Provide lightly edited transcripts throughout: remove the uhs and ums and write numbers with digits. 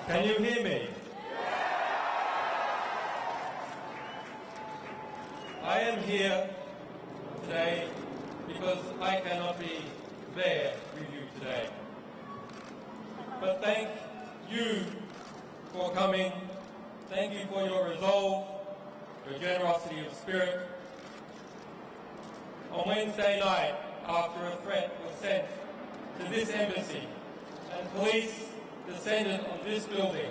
Can you hear me? I am here today because I cannot be there with you today. But thank you for coming. Thank you for your resolve, your generosity of spirit. On Wednesday night, after a threat was sent to this embassy and police descended on this building,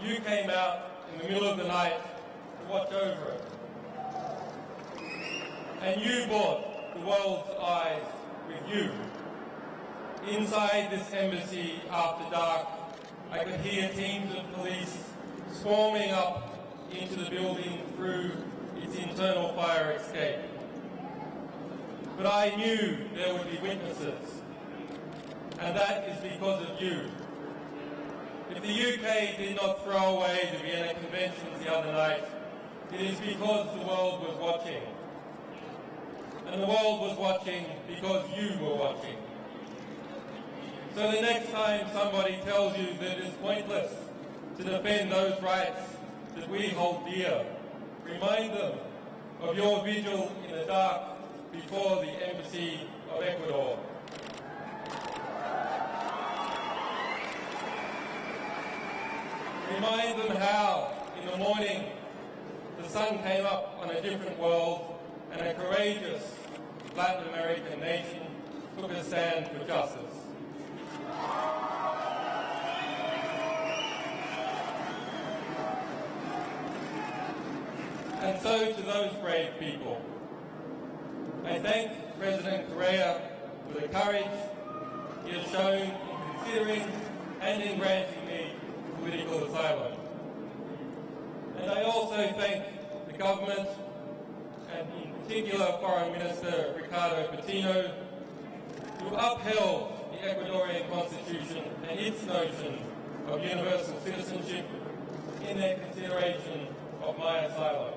you came out in the middle of the night to watch over it. And you brought the world's eyes with you. Inside this embassy after dark, I could hear teams of police swarming up into the building through its internal fire escape. But I knew there would be witnesses, and that is because of you. If the UK did not throw away the Vienna Conventions the other night, it is because the world was watching. And the world was watching because you were watching. So the next time somebody tells you that it is pointless to defend those rights that we hold dear, remind them of your vigil in the dark before the embassy of Ecuador. Remind them how, in the morning, the sun came up on a different world and a courageous Latin American nation took a stand for justice. And so to those brave people, I thank President Correa for the courage he has shown in considering and in granting me political asylum. And I also thank the government, and in particular Foreign Minister Ricardo Patino, who upheld the Ecuadorian Constitution and its notion of universal citizenship in their consideration of my asylum.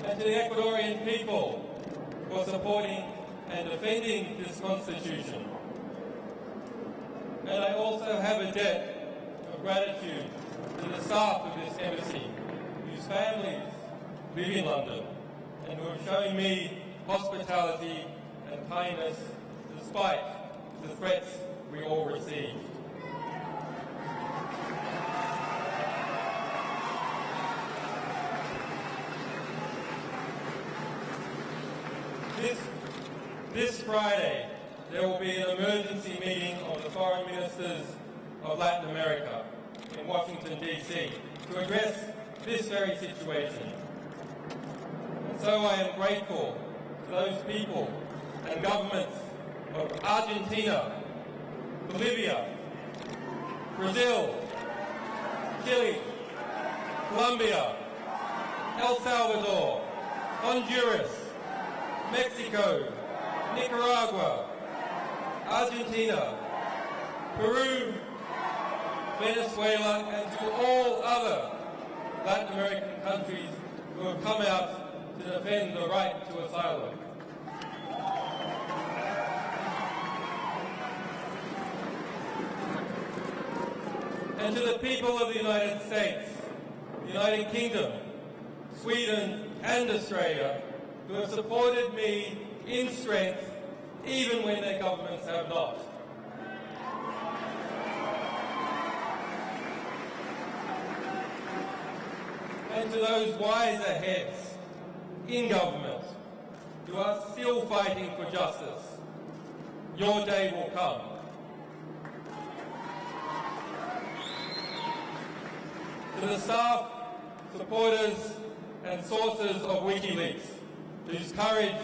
And to the Ecuadorian people for supporting and defending this Constitution. And I also have a debt of gratitude to the staff of this embassy, whose families live in London, and who have shown me hospitality and kindness despite the threats we all received. This Friday, there will be an emergency meeting of the foreign ministers of Latin America in Washington, D.C. to address this very situation. And so I am grateful to those people and governments of Argentina, Bolivia, Brazil, Chile, Colombia, El Salvador, Honduras, Mexico, Nicaragua, Argentina, Peru, Venezuela, and to all other Latin American countries who have come out to defend the right to asylum. And to the people of the United States, the United Kingdom, Sweden, and Australia, who have supported me in strength, even when their governments have not. And to those wiser heads in government who are still fighting for justice, your day will come. To the staff, supporters, and sources of Wikileaks, whose courage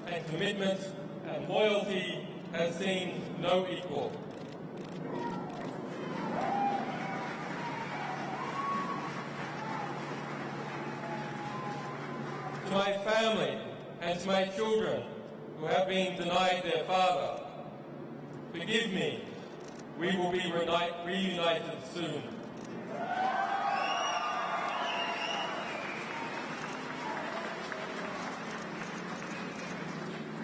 and commitment and loyalty has seen no equal. To my family and to my children who have been denied their father, forgive me, we will be reunited soon.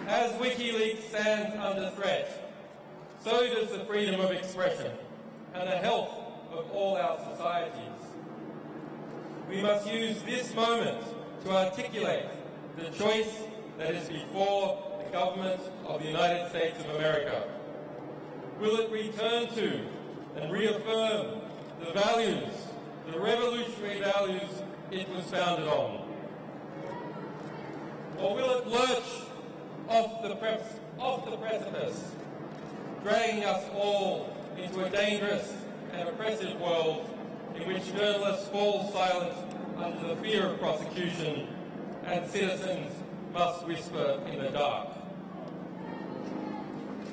As Wikileaks stands under threat, so does the freedom of expression and the health of all our societies. We must use this moment to articulate the choice that is before the government of the United States of America. Will it return to and reaffirm the values, the revolutionary values it was founded on? Or will it lurch off the precipice, dragging us all into a dangerous and oppressive world in which journalists fall silent under the fear of prosecution and citizens must whisper in the dark?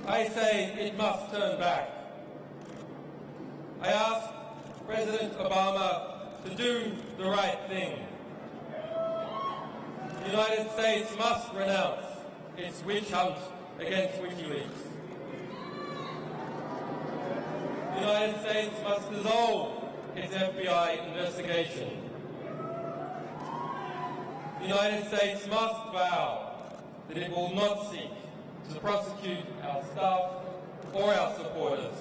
I say it must turn back. I ask President Obama to do the right thing. The United States must renounce its witch hunt against Wikileaks. The United States must dissolve its FBI investigation. The United States must vow that it will not seek to prosecute our staff or our supporters.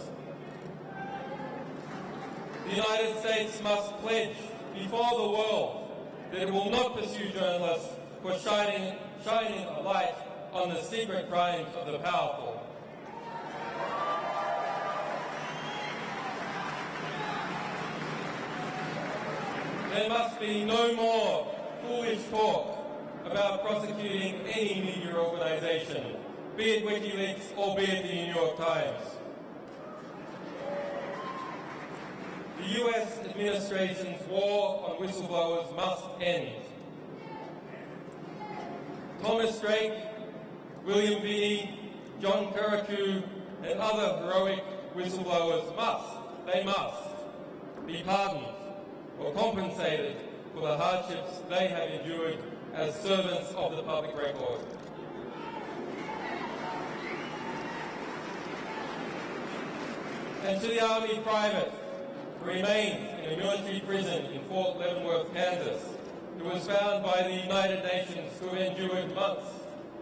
The United States must pledge before the world that it will not pursue journalists for shining a light on the secret crimes of the powerful. There must be no more foolish talk about prosecuting any media organisation, be it Wikileaks or be it the New York Times. The US administration's war on whistleblowers must end. Thomas Drake, William Binney, John Kirikou, and other heroic whistleblowers must be pardoned or compensated for the hardships they have endured as servants of the public record. And to the Army private who remains in a military prison in Fort Leavenworth, Kansas, who was found by the United Nations to have endured months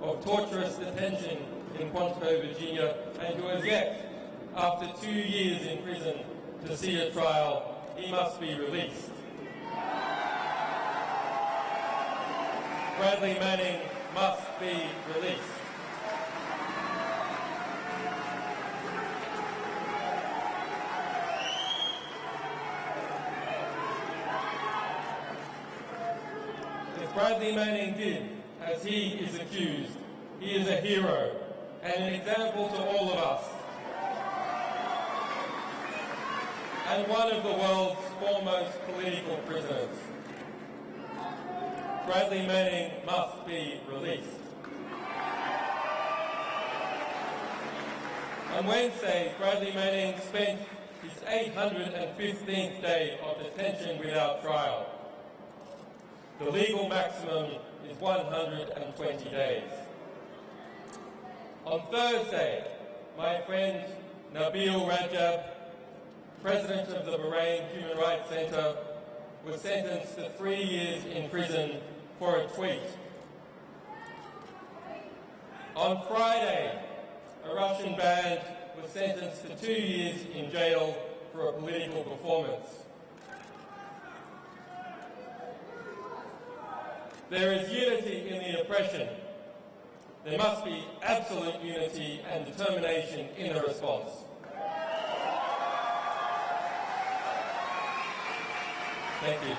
of torturous detention in Quantico, Virginia, and who has yet, after 2 years in prison, to see a trial, he must be released. Bradley Manning must be released. If Bradley Manning did as he is accused, he is a hero and an example to all of us, and one of the world's foremost political prisoners. Bradley Manning must be released. On Wednesday, Bradley Manning spent his 815th day of detention without trial. The legal maximum is 120 days. On Thursday, my friend Nabil Rajab, president of the Bahrain Human Rights Centre, was sentenced to 3 years in prison for a tweet. On Friday, a Russian band was sentenced to 2 years in jail for a political performance. There is unity in the oppression. There must be absolute unity and determination in the response. Thank you.